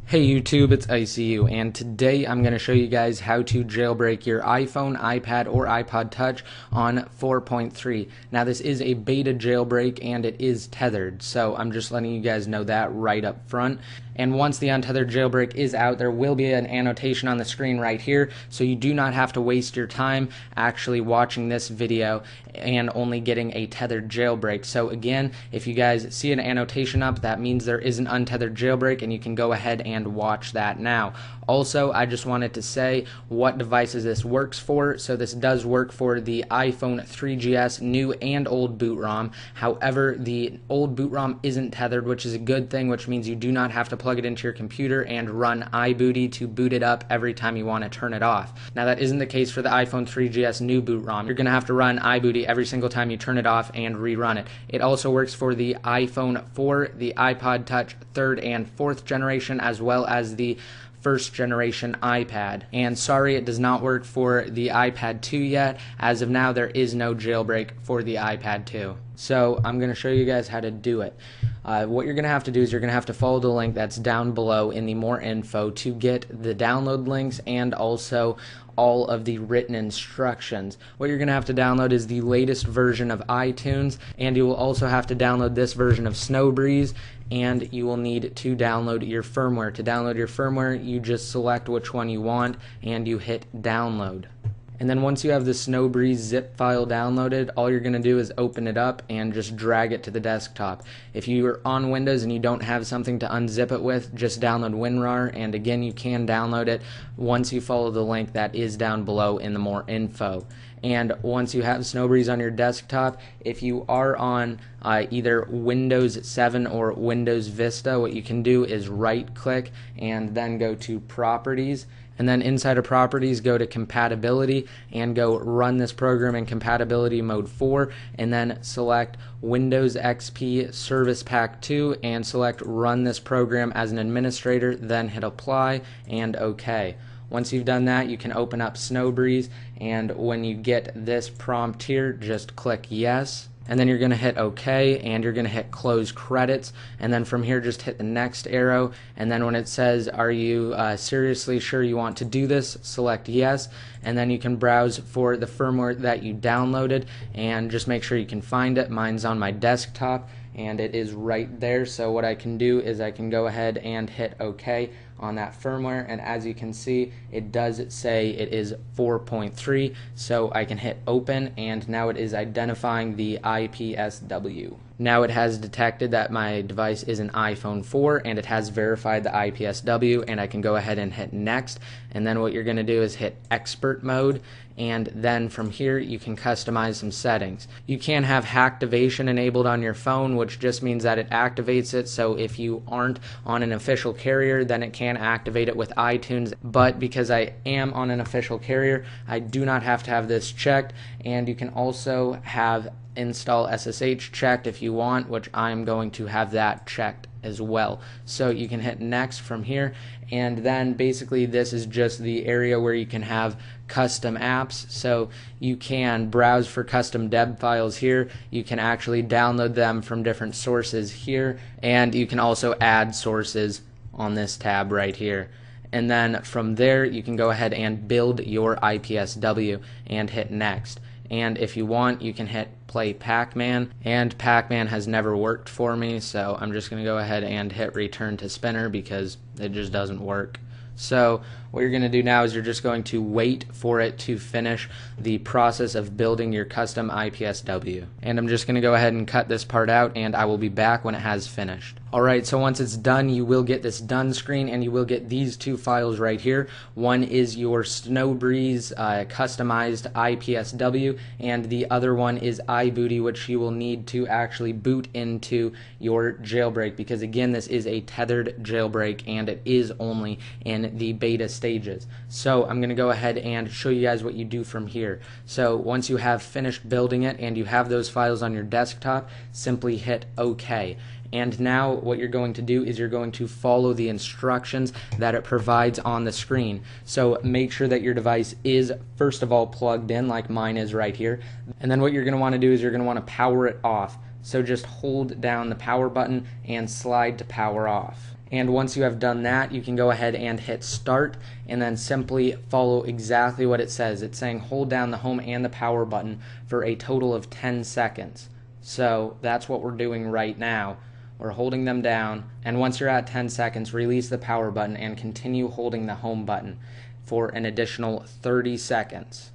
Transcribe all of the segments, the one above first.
Hey YouTube, it's ICU, and today I'm going to show you guys how to jailbreak your iPhone, iPad, or iPod Touch on 4.3. Now this is a beta jailbreak and it is tethered, so I'm just letting you guys know that right up front. And once the untethered jailbreak is out, there will be an annotation on the screen right here, so you do not have to waste your time actually watching this video and only getting a tethered jailbreak. So again, if you guys see an annotation up, that means there is an untethered jailbreak and you can go ahead and watch that now. Also, I just wanted to say what devices this works for. So this does work for the iPhone 3GS new and old boot ROM. However, the old boot ROM isn't tethered, which is a good thing, which means you do not have to plug it into your computer and run iBooty to boot it up every time you want to turn it off. Now that isn't the case for the iPhone 3GS new boot ROM. You're going to have to run iBooty every single time you turn it off and rerun it. It also works for the iPhone 4, the iPod Touch 3rd and 4th generation, as well as the first generation iPad. And sorry, it does not work for the iPad 2 yet. As of now, there is no jailbreak for the iPad 2. So I'm going to show you guys how to do it. What you're going to have to do is you're going to have to follow the link that's down below in the more info to get the download links and also all of the written instructions. What you're going to have to download is the latest version of iTunes, and you will also have to download this version of Snowbreeze, and you will need to download your firmware. To download your firmware, you just select which one you want and you hit download. And then once you have the Snowbreeze zip file downloaded, all you're going to do is open it up and just drag it to the desktop. If you are on Windows and you don't have something to unzip it with, just download WinRAR, and again, you can download it once you follow the link that is down below in the more info. And once you have Snowbreeze on your desktop, if you are on either Windows 7 or Windows Vista, what you can do is right click and then go to Properties, and then inside of Properties go to Compatibility and go Run this program in Compatibility Mode 4, and then select Windows XP Service Pack 2 and select Run this program as an administrator, then hit Apply and OK. Once you've done that, you can open up Snowbreeze, and when you get this prompt here, just click Yes, and then you're going to hit OK, and you're going to hit Close Credits, and then from here just hit the next arrow, and then when it says, are you seriously sure you want to do this, select Yes, and then you can browse for the firmware that you downloaded, and just make sure you can find it. Mine's on my desktop, and it is right there. So what I can do is I can go ahead and hit OK on that firmware, and as you can see, it does say it is 4.3, so I can hit open, and now it is identifying the IPSW. Now it has detected that my device is an iPhone 4, and it has verified the IPSW, and I can go ahead and hit next, and then what you're going to do is hit expert mode, and then from here you can customize some settings. You can have Hacktivation enabled on your phone, which just means that it activates it, so if you aren't on an official carrier, then it can activate it with iTunes, but because I am on an official carrier, I do not have to have this checked. And you can also have Install SSH checked if you want, which I'm going to have that checked as well. So you can hit next from here, and then basically this is just the area where you can have custom apps. So you can browse for custom deb files here, you can actually download them from different sources here, and you can also add sources on this tab right here. And then from there you can go ahead and build your IPSW and hit next. And if you want, you can hit play Pac-Man, and Pac-Man has never worked for me, so I'm just going to go ahead and hit return to spinner because it just doesn't work. So what you're going to do now is you're just going to wait for it to finish the process of building your custom IPSW. And I'm just going to go ahead and cut this part out, and I will be back when it has finished. Alright, so once it's done, you will get this done screen, and you will get these two files right here. One is your Snowbreeze customized IPSW, and the other one is iBooty, which you will need to actually boot into your jailbreak, because again, this is a tethered jailbreak and it is only in the beta stages. So I'm going to go ahead and show you guys what you do from here. So once you have finished building it and you have those files on your desktop, simply hit OK. And now what you're going to do is you're going to follow the instructions that it provides on the screen. So make sure that your device is first of all plugged in, like mine is right here. And then what you're going to want to do is you're going to want to power it off. So just hold down the power button and slide to power off. And once you have done that, you can go ahead and hit start and then simply follow exactly what it says. It's saying hold down the home and the power button for a total of 10 seconds. So that's what we're doing right now. We're holding them down, and once you're at 10 seconds, release the power button and continue holding the home button for an additional 30 seconds.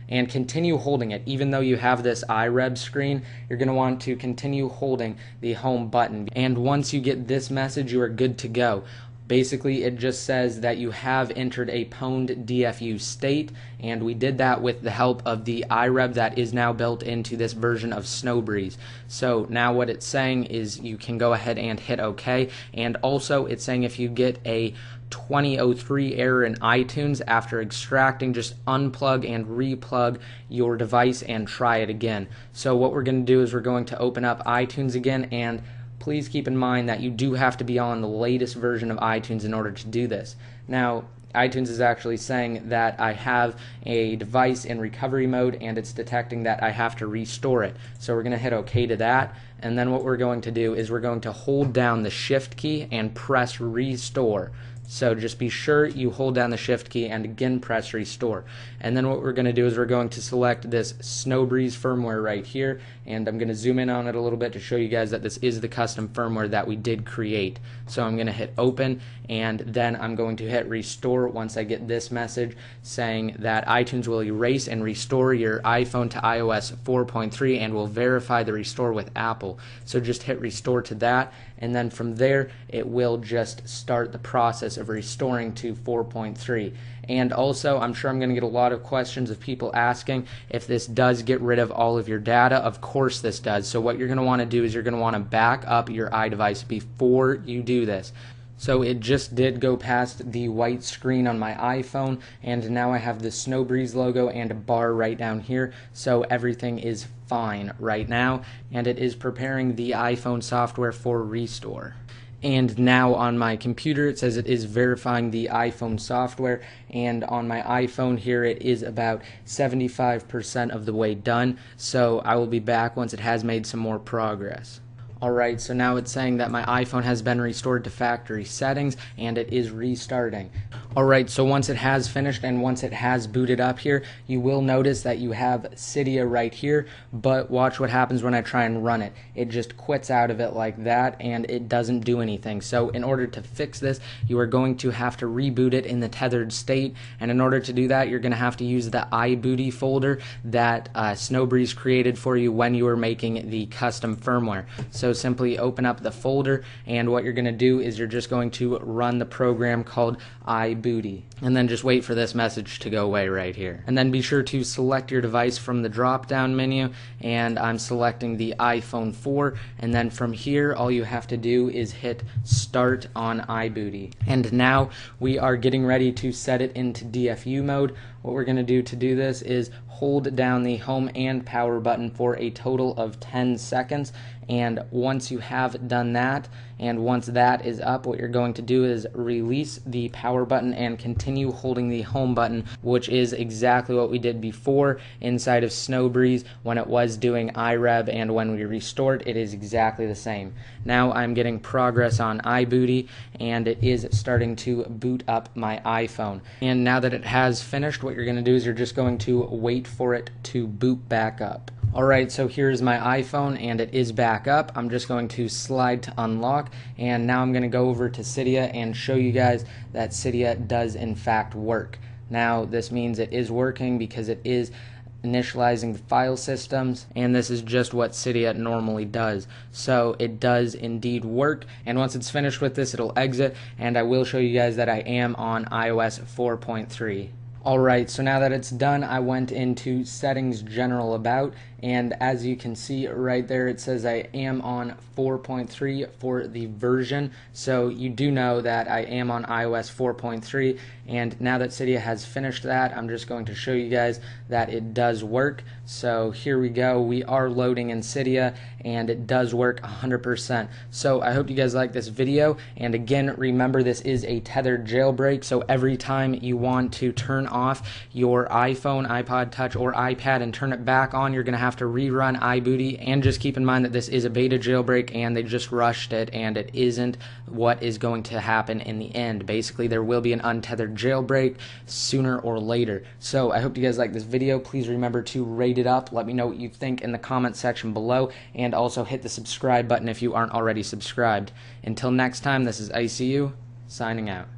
And continue holding it. Even though you have this iReb screen, you're going to want to continue holding the home button. And once you get this message, you are good to go. Basically, it just says that you have entered a pwned DFU state, and we did that with the help of the iReb that is now built into this version of Snowbreeze. So now what it's saying is you can go ahead and hit OK, and also it's saying if you get a 2003 error in iTunes after extracting, just unplug and replug your device and try it again. So what we're going to do is we're going to open up iTunes again, and please keep in mind that you do have to be on the latest version of iTunes in order to do this. Now, iTunes is actually saying that I have a device in recovery mode and it's detecting that I have to restore it. So we're going to hit OK to that, and then what we're going to do is we're going to hold down the Shift key and press restore. So just be sure you hold down the Shift key and again press restore. And then what we're going to do is we're going to select this Snowbreeze firmware right here, and I'm going to zoom in on it a little bit to show you guys that this is the custom firmware that we did create. So I'm going to hit open, and then I'm going to hit restore once I get this message saying that iTunes will erase and restore your iPhone to iOS 4.3 and will verify the restore with Apple. So just hit restore to that, and then from there it will just start the process of restoring to 4.3. And also, I'm sure I'm going to get a lot of questions of people asking if this does get rid of all of your data. Of course this does. So what you're going to want to do is you're going to want to back up your iDevice before you do this. So it just did go past the white screen on my iPhone, and now I have the Snowbreeze logo and a bar right down here, so everything is fine right now, and it is preparing the iPhone software for restore. And now on my computer it says it is verifying the iPhone software, and on my iPhone here it is about 75% of the way done, so I will be back once it has made some more progress. Alright, so now it's saying that my iPhone has been restored to factory settings and it is restarting. Alright, so once it has finished and once it has booted up here, you will notice that you have Cydia right here, but watch what happens when I try and run it. It just quits out of it like that and it doesn't do anything. So in order to fix this, you are going to have to reboot it in the tethered state, and in order to do that, you're going to have to use the iBooty folder that Snowbreeze created for you when you were making the custom firmware. So simply open up the folder, and what you're going to do is you're just going to run the program called iBooty, and then just wait for this message to go away right here. And then be sure to select your device from the drop down menu, and I'm selecting the iPhone 4, and then from here all you have to do is hit start on iBooty. And now we are getting ready to set it into DFU mode. What we're going to do to do this is hold down the home and power button for a total of 10 seconds, and once you have done that, and once that is up, what you're going to do is release the power button and continue holding the home button, which is exactly what we did before inside of Snowbreeze when it was doing iReb, and when we restored it is exactly the same. Now I'm getting progress on iBooty, and it is starting to boot up my iPhone. And now that it has finished, what you're going to do is you're just going to wait for it to boot back up. Alright, so here's my iPhone and it is back up. I'm just going to slide to unlock, and now I'm going to go over to Cydia and show you guys that Cydia does in fact work. Now this means it is working because it is initializing the file systems, and this is just what Cydia normally does. So it does indeed work, and once it's finished with this it'll exit, and I will show you guys that I am on iOS 4.3. Alright, so now that it's done, I went into Settings General About, and as you can see right there it says I am on 4.3 for the version, so you do know that I am on iOS 4.3, and now that Cydia has finished that, I'm just going to show you guys that it does work. So here we go, we are loading in Cydia and it does work 100%. So I hope you guys like this video, and again remember this is a tethered jailbreak, so every time you want to turn off your iPhone, iPod Touch, or iPad and turn it back on, you're going to have to rerun iBooty. And just keep in mind that this is a beta jailbreak and they just rushed it, and it isn't what is going to happen in the end. Basically, there will be an untethered jailbreak sooner or later. So I hope you guys like this video. Please remember to rate it up. Let me know what you think in the comment section below, and also hit the subscribe button if you aren't already subscribed. Until next time, this is ICU signing out.